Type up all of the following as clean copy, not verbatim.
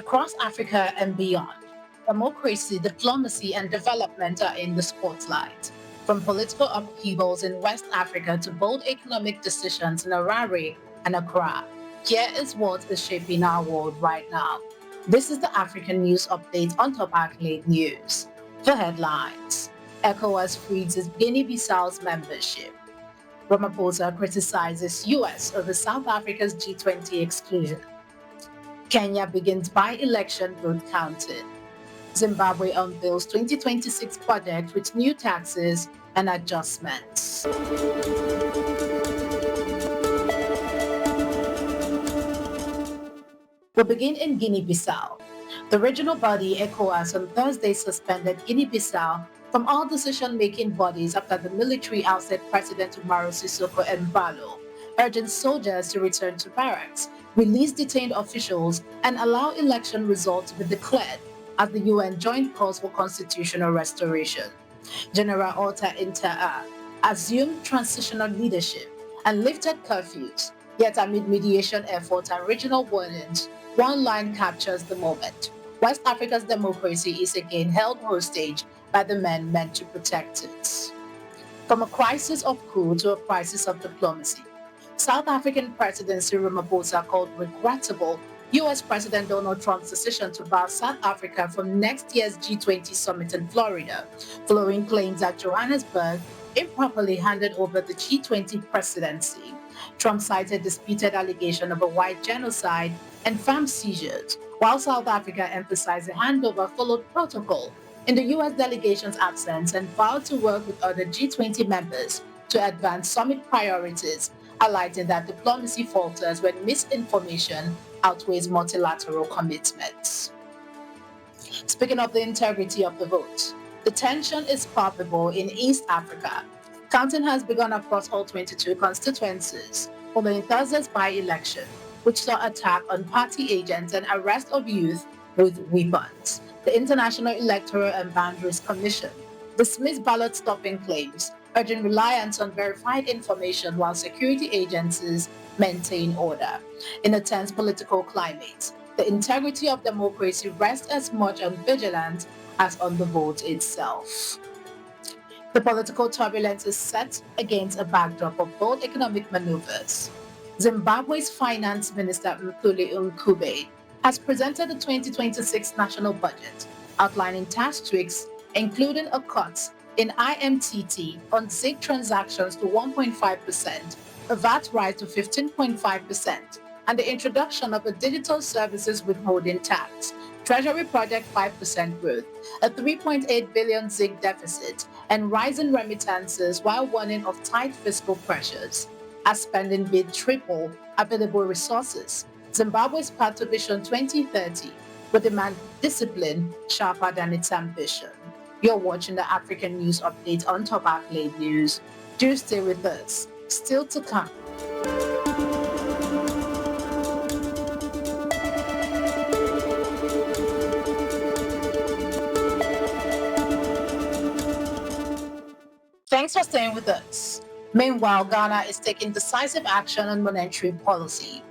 Across Africa and beyond, democracy, diplomacy, and development are in the spotlight. From political upheavals in West Africa to bold economic decisions in Harare and Accra, here is what is shaping our world right now. This is the African News Update on Top Accolade News. The headlines: Ecowas freezes Guinea-Bissau's membership. Ramaphosa criticizes US over South Africa's G20 exclusion. Kenya begins by-election vote counting. Zimbabwe unveils 2026 budget with new taxes and adjustments. We begin in Guinea-Bissau. The regional body ECOWAS on Thursday suspended Guinea-Bissau from all decision-making bodies after the military ousted President Umaru Sissoco Embalo, urging soldiers to return to barracks, release detained officials, and allow election results to be declared as the UN joint calls for constitutional restoration. General Alta Inter assumed transitional leadership and lifted curfews, yet amid mediation efforts and regional warnings, one line captures the moment. West Africa's democracy is again held hostage by the men meant to protect it. From a crisis of coup to a crisis of diplomacy, South African President Cyril Ramaphosa called regrettable US President Donald Trump's decision to bar South Africa from next year's G20 summit in Florida, following claims that Johannesburg improperly handed over the G20 presidency. Trump cited disputed allegation of a white genocide and farm seizures, while South Africa emphasized the handover followed protocol in the US delegation's absence and vowed to work with other G20 members to advance summit priorities, highlighting that diplomacy falters when misinformation outweighs multilateral commitments. Speaking of the integrity of the vote, the tension is palpable in East Africa. Counting has begun across all 22 constituencies, following Thursday's by-election, which saw attack on party agents and arrest of youth with weapons. The International Electoral and Boundaries Commission dismissed ballot-stuffing claims, urging reliance on verified information while security agencies maintain order. In a tense political climate, the integrity of democracy rests as much on vigilance as on the vote itself. The political turbulence is set against a backdrop of bold economic maneuvers. Zimbabwe's Finance Minister Mthuli Ncube has presented the 2026 national budget, outlining tax tweaks, including a cut in IMTT on zinc transactions to 1.5%, a VAT rise to 15.5%, and the introduction of a digital services withholding tax. Treasury project 5% growth, a 3.8 billion zinc deficit, and rising remittances while warning of tight fiscal pressures. As spending bid triple available resources, Zimbabwe's path to Vision 2030 will demand discipline sharper than its ambition. You're watching the African News Update on Top Accolade News. Do stay with us. Still to come. Thanks for staying with us. Meanwhile, Ghana is taking decisive action on monetary policy.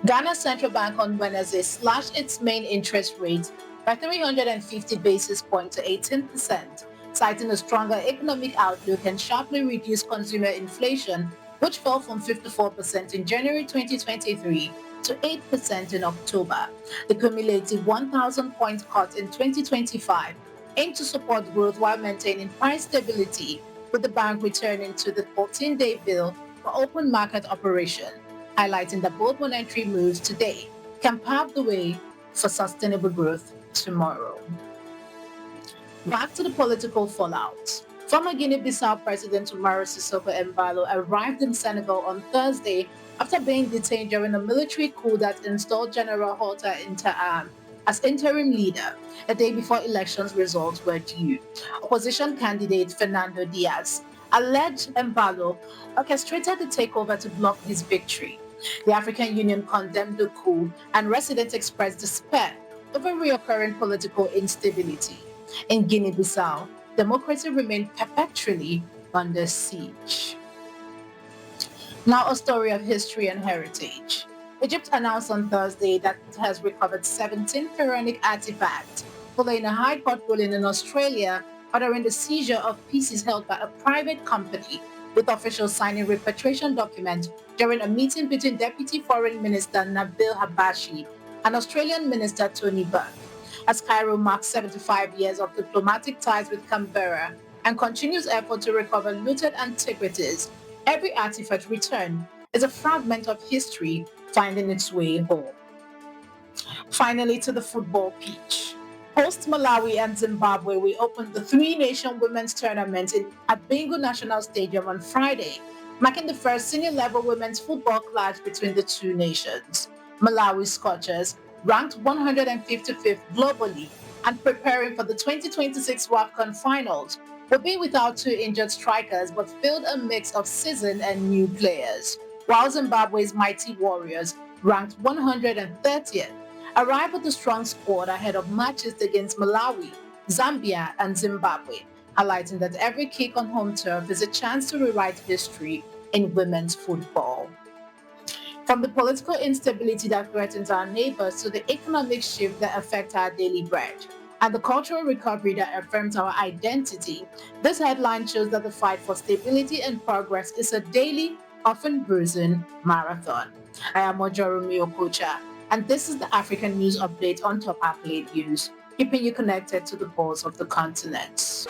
Ghana's central bank on Wednesday slashed its main interest rate by 350 basis points to 18%, citing a stronger economic outlook and sharply reduced consumer inflation, which fell from 54% in January 2023 to 8% in October. The cumulative 1,000-point cut in 2025 aimed to support growth while maintaining price stability, with the bank returning to the 14-day bill for open market operation, highlighting that both monetary moves today can pave the way for sustainable growth tomorrow. Back to the political fallout. Former Guinea-Bissau President Umaru Sissoco Embalo arrived in Senegal on Thursday after being detained during a military coup that installed General Alta Inter as interim leader a day before elections results were due. Opposition candidate Fernando Diaz alleged Embalo orchestrated the takeover to block his victory. The African Union condemned the coup, and residents expressed despair over reoccurring political instability. In Guinea-Bissau, democracy remained perpetually under siege. Now, a story of history and heritage. Egypt announced on Thursday that it has recovered 17 pharaonic artifacts following a High Court ruling in Australia ordering the seizure of pieces held by a private company, with officials signing repatriation documents during a meeting between Deputy Foreign Minister Nabil Habashi and Australian Minister Tony Burke. As Cairo marks 75 years of diplomatic ties with Canberra and continues effort to recover looted antiquities, every artifact returned is a fragment of history finding its way home. Finally, to the football pitch. Host Malawi and Zimbabwe will open the three-nation women's tournament at Bingu National Stadium on Friday, marking the first senior-level women's football clash between the two nations. Malawi Scorchers, ranked 155th globally and preparing for the 2026 WAFCON finals, will be without two injured strikers but field a mix of seasoned and new players, while Zimbabwe's Mighty Warriors, ranked 130th, arrive with a strong squad ahead of matches against Malawi, Zambia, and Zimbabwe, highlighting that every kick on home turf is a chance to rewrite history in women's football. From the political instability that threatens our neighbors to the economic shift that affects our daily bread, and the cultural recovery that affirms our identity, this headline shows that the fight for stability and progress is a daily, often bruising marathon. I am Ojorumi Okucha, and this is the African News Update on Top Accolade News, keeping you connected to the pulse of the continent.